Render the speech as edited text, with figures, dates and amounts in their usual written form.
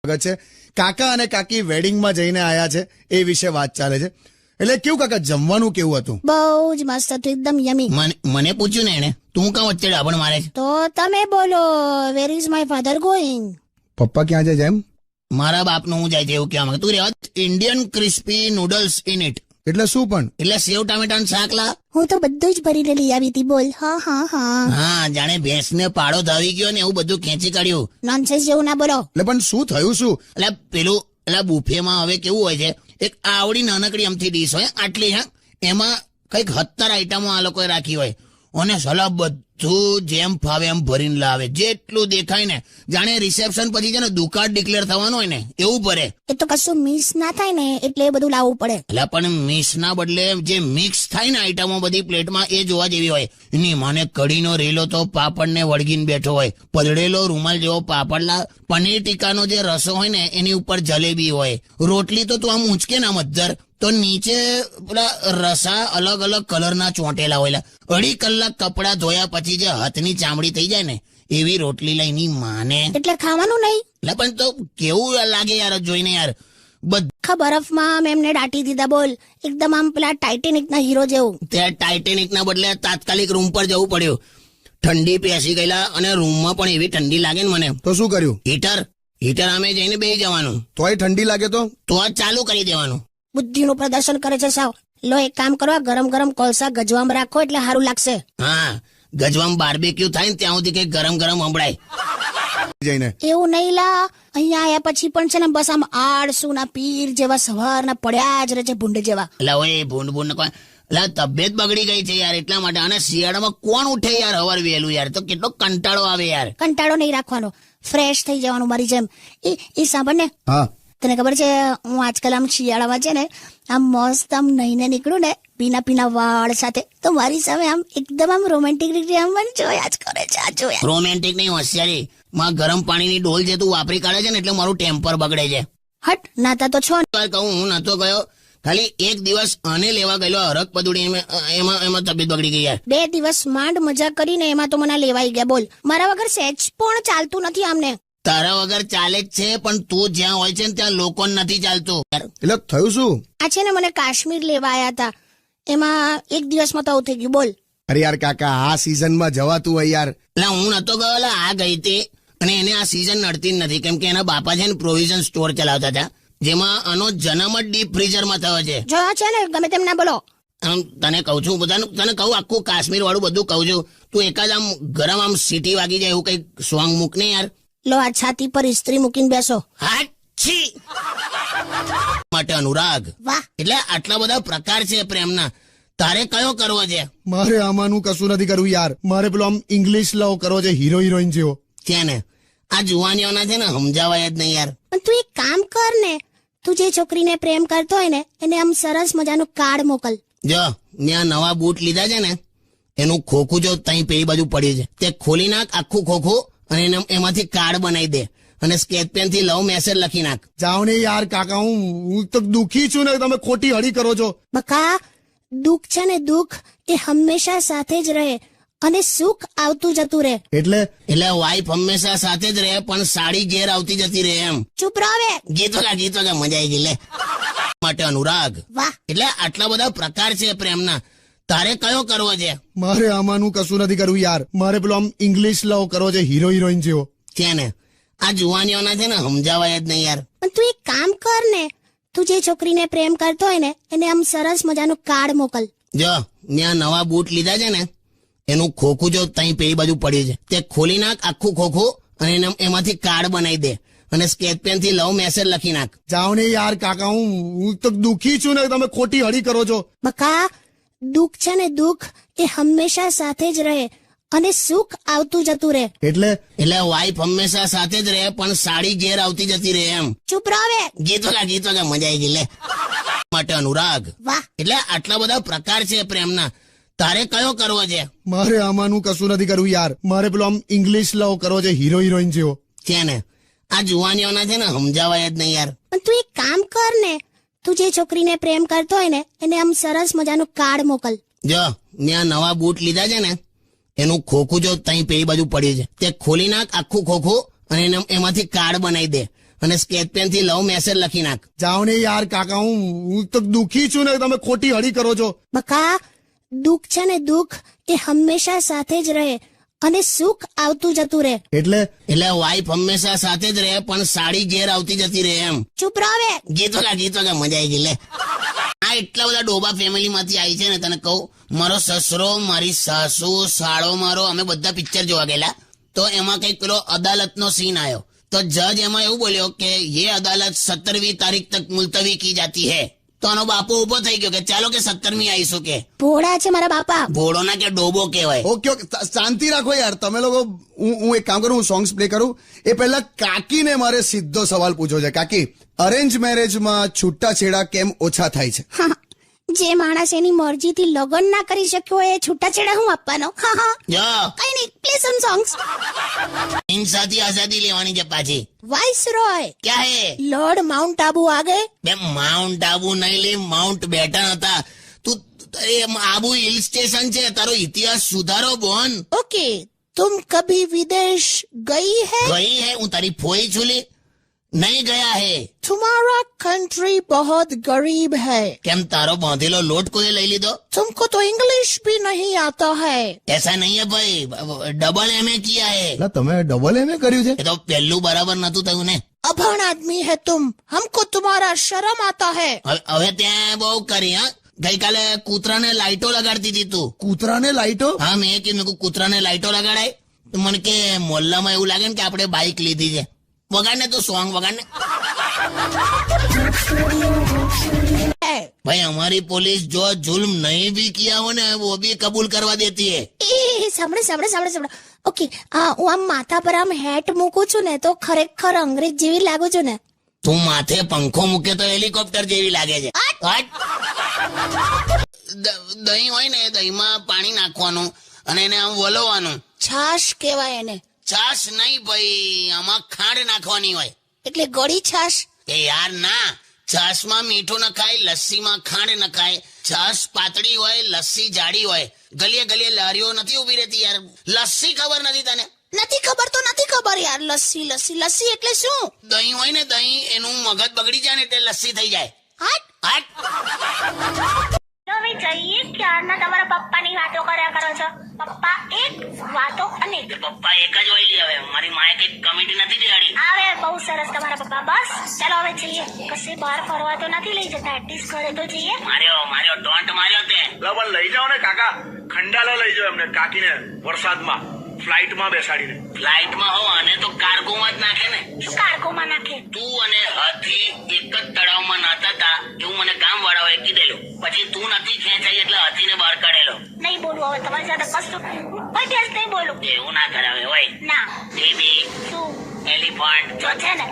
સ્વાગત છે. કાકા અને કાકી વેડિંગમાં જઈને આયા છે એ વિશે વાત ચાલે છે. એટલે કેવું કાકા, જમવાનું કેવું હતું? બહુ જ મસ્ત હતું, એકદમ યમી. મને પૂછ્યું ને એને, તું કાં વચ્ચે ડાબણ મારે છે? તો તમે બોલો, where is my father going? પપ્પા ક્યાં જાય છે એમ? મારા બાપનું હું જાય છે એવું કહેવા માંગે. તું રહેવા Indian crispy noodles in it. એટલે શું પણ? એટલે સેવ ટામેટાનું શાક લા. હું તો બધું જ ભરીને લઈ આવી હતી, બોલ. હા હા હા, હા, જાણે ભેંસને પાડો ધાવી ગયો ને એવું બધું ખેંચી કાઢ્યું. નોનસેન્સ જેવું ના બોલો. એટલે પણ શું થયું શું? એટલે પેલું બુફેમાં હવે કેવું હોય છે, એક આવડી નાનકડી અમથી ડીશ હોય આટલી, હા, એમાં કઈક 17 આઈટમો આ લોકોએ રાખી હોય અને સલાહ બધું જેમ ફાવે એમ ભરીને લાવે. જેટલું દેખાય ને જાણે રિસેપ્શન પછી છે ને દુકાળ ડિક્લેર થવાનું હોય ને એવું ભરે. એ તો કશું મિસ ના થાય ને એટલે એ બધું લાવવું પડે. એટલે પણ મિક્સ ના બદલે જે મિક્સ થાય ને આઈટમો બધી પ્લેટમાં એ જોવા જેવી હોય. એની માને કઢીનો રેલો તો પાપડને વળગીને બેઠો હોય, પધડેલો રૂમાલ જેવો પાપડલા, પનીર ટીકાનો જે રસો હોય ને એની ઉપર જલેબી હોય, રોટલી તો તું આમ ઊંચકે ના મધર તો નીચે પેલા રસા અલગ અલગ કલરના ચોંટેલા હોય. 2.5 કલાક કપડા ધોયા પછી જે હાથની ચામડી થઈ જાય ને એવી રોટલી લઈને માને. એટલે ખાવાનું નહીં. એટલે પણ તો કેવું લાગે યાર જોઈને યાર. આખા બરફમાં મેં એમને દાટી દીધા, બોલ. એકદમ આમ પેલા ટાઇટેનિક ના હીરો જેવું. ત્યાં ટાઇટેનિક ના બદલે તાત્કાલિક રૂમ પર જવું પડ્યું. ઠંડી પેસી ગયેલા અને રૂમમાં પણ એવી ઠંડી લાગે ને મને. તો શું કર્યું? હીટર અમે જઈને બેસી જવાનું. તોય ઠંડી લાગે તો આ ચાલુ કરી દેવાનું. બુદ્ધિનું પ્રદર્શન કરે છે સાવ. લો, એક કામ કરો, ગરમ ગરમ કોલસા ગજવામાં રાખો એટલે સારું લાગશે. હા, ગજવામાં બાર્બેક્યુ થાય ને ત્યાં સુધી કઈ ગરમ ગરમ સંભળાય જઈને. એવું નહીં લા, અહીંયા આયા પછી પણ છે ને બસ આમ આળસુ ના પીર જેવા સવારના પડ્યા જ રહે છે, ભૂંડ જેવા. એટલે ઓય ભૂંડ કોઈ એટલે તબિયત બગડી ગઈ છે યાર એટલા માટે. અને શિયાળામાં કોણ ઉઠે યાર હવાર વહેલું યાર? તો કેટલો કંટાળો આવે યાર. કંટાળો નહીં રાખવાનો, ફ્રેશ થઈ જવાનું મારી જેમ. એ સાંભળ ને, હા, તને ખબર છે હું આજકાલ આમ શિયાળામાં છે ને આમ મસ્ત આમ નહીને નીકળું ને પીના વાળ સાથે, તો મારી સામે આમ એકદમ આમ રોમેન્ટિક રીતે આમ મને જોયા જ કરે છે. આ જોયા રોમેન્ટિક નહીં, હોશિયારી. માં ગરમ પાણીની ડોલ જે તું વાપરી કાઢે છે ને એટલે મારું ટેમ્પર બગડે છે. હટ, નાતા તો છો ને. કહું હું નતો ગયો, ખાલી એક દિવસ આને લેવા ગયેલો હરક પદુડી, એમાં તબિયત બગડી ગઈ યાર. 2 દિવસ માંડ મજા કરીને એમાં તો મને લેવાઈ ગયા, બોલ. મારા વગર સેજ પણ ચાલતું નથી આમને. તારા વગર ચાલે જ છે પણ તું જ્યાં હોય છે ને ત્યાં લોકો નથી ચાલતું. એટલે થયું શું? આ છે ને મને કાશ્મીર લેવા આયા હતા, એમાં 1 દિવસમાં તો આવું થઈ ગયું, બોલ. અરે યાર કાકા, આ સીઝનમાં જવાતું હોય યાર. એટલે હું નતો ગયો, આ ગઈ હતી અને એને આ સીઝન નડતી જ નથી કેમ કે એના બાપા છે ને પ્રોવિઝન સ્ટોર ચલાવતા હતા જેમાં આનો જન્મ જ ડીપ ફ્રીઝરમાં થયો છે. જોયા છે ને, ગમે તેમ ના બોલો. તને કહું છું, બધાનું તને કહું, આખું કાશ્મીર વાળું બધું કહું છું. તું એકાદ આમ ગરમ આમ સીટી વાગી જાય એવું કઈક સોંગ મૂક ને યાર. લો, આ છાતી પર ઇસ્ત્રી મૂકીને બેસો. હાછી માટે અનુરાગ. વાહ, એટલે આટલા બધા પ્રકાર છે પ્રેમના. તારે કયો કરવો છે? મારે આમાંનું કશું નથી કરવું યાર. મારે પેલો આમ ઇંગ્લિશ લવ કરવો છે, હીરો હિરોઈન જેવો. છે ને આ જુવાનીઓના છે ને સમજાવાય જ નહીં યાર. પણ તું એક કામ કર ને, તું જે છોકરીને પ્રેમ કરતો હોય ને એને આમ સરસ મજાનું કાર્ડ મોકલ. જો ત્યાં નવા બૂટ લીધા છે ને એનું ખોખું જો તઈ પેલી બાજુ પડ્યું છે તે ખોલી નાખ આખું ખોખું અને એમાંથી કાર્ડ બનાવી દે અને સ્કેચ પેન થી લવ મેસેજ લખી નાખ. જાઓ ને યાર કાકા, હું તો દુખી છું ને, તમે ખોટી હળી કરો છો. બકા, દુઃખ છે ને દુઃખ એ હંમેશા સાથે જ રહે અને સુખ આવતું જતું રહે. એટલે વાઈફ હંમેશા સાથે જ રહે પણ સાડી ઘેર આવતી જતી રહે એમ. ચૂપ રહો હવે. ગીતો કા મજા આવી ગઈ લે. માટે અનુરાગ. વાહ, એટલે આટલા બધા પ્રકાર છે પ્રેમના. તારે કયો કરવો છે? મારે આમાંનું કશું નથી કરવું યાર. મારે પેલો આમ ઇંગ્લિશ લવ કરવો છે, હીરો હિરોઈન જેવો. છે ને આ જુવાનીઓના છે ને સમજાવાય જ નહીં યાર. પણ તું એક કામ કર ને, તું જે છોકરીને પ્રેમ કરતો હોય ને એને આમ સરસ મજાનું કાર્ડ મોકલ. જો ત્યાં નવા બૂટ લીધા છે ને એનું ખોખું જો તઈ પેલી બાજુ પડ્યું છે તે ખોલી નાખ આખું ખોખું અને એમાંથી કાર્ડ બનાવી દે અને સ્કેચ પેન થી લવ મેસેજ લખી નાખ. જાઓ ને યાર કાકા, હું તો દુખી છું ને, તમે ખોટી હળી કરો છો. બકા, દુઃખ છે ને દુઃખ એ હંમેશા સાથે જ રહે અને સુખ આવતું જતું રહે. એટલે વાઈફ હંમેશા સાથે જ રહે પણ સાડી ઘેર આવતી જતી રહે એમ. ચૂપ રહો હવે. ગીતો કા મજા આવી ગઈ લે. માટે અનુરાગ. વાહ, એટલે આટલા બધા પ્રકાર છે પ્રેમના. તારે કયો કરવો છે? મારે આમાંનું કશું નથી કરવું યાર. મારે પેલો આમ ઇંગ્લિશ લવ કરવો છે, હીરો હિરોઈન જેવો. છે ને આ જુવાનીઓના છે ને સમજાવાય જ નહીં યાર. પણ તું એક કામ કર ને, તું જે છોકરીને પ્રેમ કરતો હોય ને એને આમ સરસ મજાનું કાર્ડ મોકલ. જો ત્યાં નવા બૂટ લીધા છે ને એનું ખોખું જો તઈ પેલી બાજુ પડ્યું છે તે ખોલી નાખ આખું ખોખું અને એમાંથી કાર્ડ બનાવી દે અને સ્કેચ પેન થી લવ મેસેજ લખી નાખ. જાઓ ને યાર કાકા, હું તો દુખી છું ને તમે ખોટી હળી કરો છો. બકા, દુઃખ છે ને દુઃખ એ હંમેશા સાથે જ રહે અને સુખ આવતું જતું રહે. એટલે વાઈફ હંમેશા સાથે જ રહે પણ સાડી ઘેર આવતી જતી રહે એમ. ચૂપ રહો હવે. ગીતો ગા મજા આવી ગઈ લે. આ એટલા બધા ડોબા ફેમિલી માંથી આવી છે ને, તને કહું, મારો સસરો, મારી સાસુ, સાળો મારો, અમે બધા પિક્ચર જોવા ગયેલા. તો એમાં કઈક પેલો અદાલતનો સીન આવ્યો તો જજ એમાં એવું બોલ્યો કે ये अदालत 17वीं तारीख तक मुलतवी की जाती है. તો આનો બાપો ઉભો થઈ ગયો કે ચાલો કે 17મી આવીશું કે. ભોળા છે મારા બાપા. ભોળો ના કે ડોબો કહેવાય. ઓકે ઓકે, શાંતિ રાખો યાર તમે લોકો. હું એક કામ કરું, હું સોંગ્સ પ્લે કરું એ પહેલા કાકીને મારે સીધો સવાલ પૂછવો છે. કાકી, અરેન્જ મેરેજમાં છૂટાછેડા કેમ ઓછા થાય છે? હા, જે માણસ એની મરજીથી લગ્ન ના કરી શક્યો હોય એ છૂટાછેડા હું આપવાનો? હા હા, જો કઈ નહીં, પ્લે સમ સોંગ્સ. હિંસાથી આઝાદી લેવાની છે પાછી. વાઇસરોય ક્યાં હે? લોર્ડ માઉન્ટ આબુ આ ગए. બે માઉન્ટ આબુ નહીં લે, માઉન્ટ બેટન હતા. તું એ આબુ હિલ સ્ટેશન છે. તારો ઇતિહાસ સુધારો બોન. ओके, तुम कभी विदेश गई है? ગઈ હે? હું તારી ફોઈ છું લે. નહીં ગયા હે. तुम्हारा कंट्री बहुत गरीब है. કેમ તારો બાંધેલો લોટ કોઈ લઈ લીધો? तुमको तो इंग्लिश भी नहीं आता है. ऐसा नहीं है भाई, डबल एमए किया है. એટલે તમે ડબલ એમ કર્યું છે? એ તો પહેલું બરાબર નતું થયું ને. अभण आदमी है तुम, हमको तुम्हारा शर्म आता है. હવે ત્યાં બહુ કરી. હા, ગઈકાલે કૂતરાને લાઈટો લગાડતી હતી તું. કૂતરાને લાઈટો? હા, મેં કીધું કૂતરાને લાઈટો લગાડાય. તો મને કે મોહલ્લામાં એવું લાગે ને કે આપણે બાઇક લીધી છે. વગાડ ને તું સોંગ વગાડ ને. भाई हमारी पुलिस जो जुल्म नहीं भी किया हो ने वो भी कबूल करवा देती है. એ સાંભળે. ઓકે, હું આમ માથા પર આમ હેટ મૂકું છું ને તો ખરેખર અંગ્રેજ જેવી લાગુ છું ને? તું માથે પંખો મૂકે તો હેલિકોપ્ટર જેવી લાગે છે. હટ. દહીં હોય ને, દહીંમાં પાણી નાખવાનું અને એને આમ વલોવાનું. છાશ કહેવાય એને. છાશ નહીં ભાઈ, આમાં ખાંડ નાખવાની હોય. એટલે ગળી છાશ? એ યાર ના, છાશમાં મીઠું નખાય, લસ્સીમાં ખાંડ નખાય. છાશ પાતળી હોય, લસ્સી જાડી હોય. ગલીએ ગલીએ લારીઓ નથી ઉભી રહેતી યાર. લસ્સી ખબર નથી તને? નથી ખબર તો નથી ખબર યાર. લસ્સી એટલે શું? દહીં હોય ને, દહીં, એનું મગજ બગડી જાય ને એટલે લસ્સી થઈ જાય. હટ. હવે જઈએ, ક્યારના તમારા પપ્પાની વાતો કર્યા કરો છો. પપ્પા એક, વાતો અનેક. પપ્પા એક જ હોય લી. હવે મારી માએ કઈ કમિટી નથી દેવાડી. આવે બહુ સરસ તમારા પપ્પા. બસ ચાલો હવે જઈએ. કશે બહાર ફરવા તો નથી લઈ જતા, એટલીસ્ટ ઘરે તો જઈએ. માર્યો ટોન્ટ માર્યો તે. પણ લઈ જાઓ ને કાકા, ખંડાલા લઈ જાઓ એમને કાકીને વરસાદમાં ફ્લાઇટમાં બેસાડીને. ફ્લાઇટમાં હો અને તો કાર્ગોમાં જ નાખે ને. શું કાર્ગોમાં નાખે? તું અને હાથી એક જ તળાવમાં નાતા હતા એવું મને ગામ વાળાઓએ કીધેલું. પછી તું નથી ખેંચાઈ એટલે હાથીને બહાર કાઢેલો. નહીં બોલું હવે તમારી સાથે કશું કોઈ દિવસ નહીં બોલું. એવું ના કરાવે હોય. ના. બેબી, શું? એલિફન્ટ. જો છે ને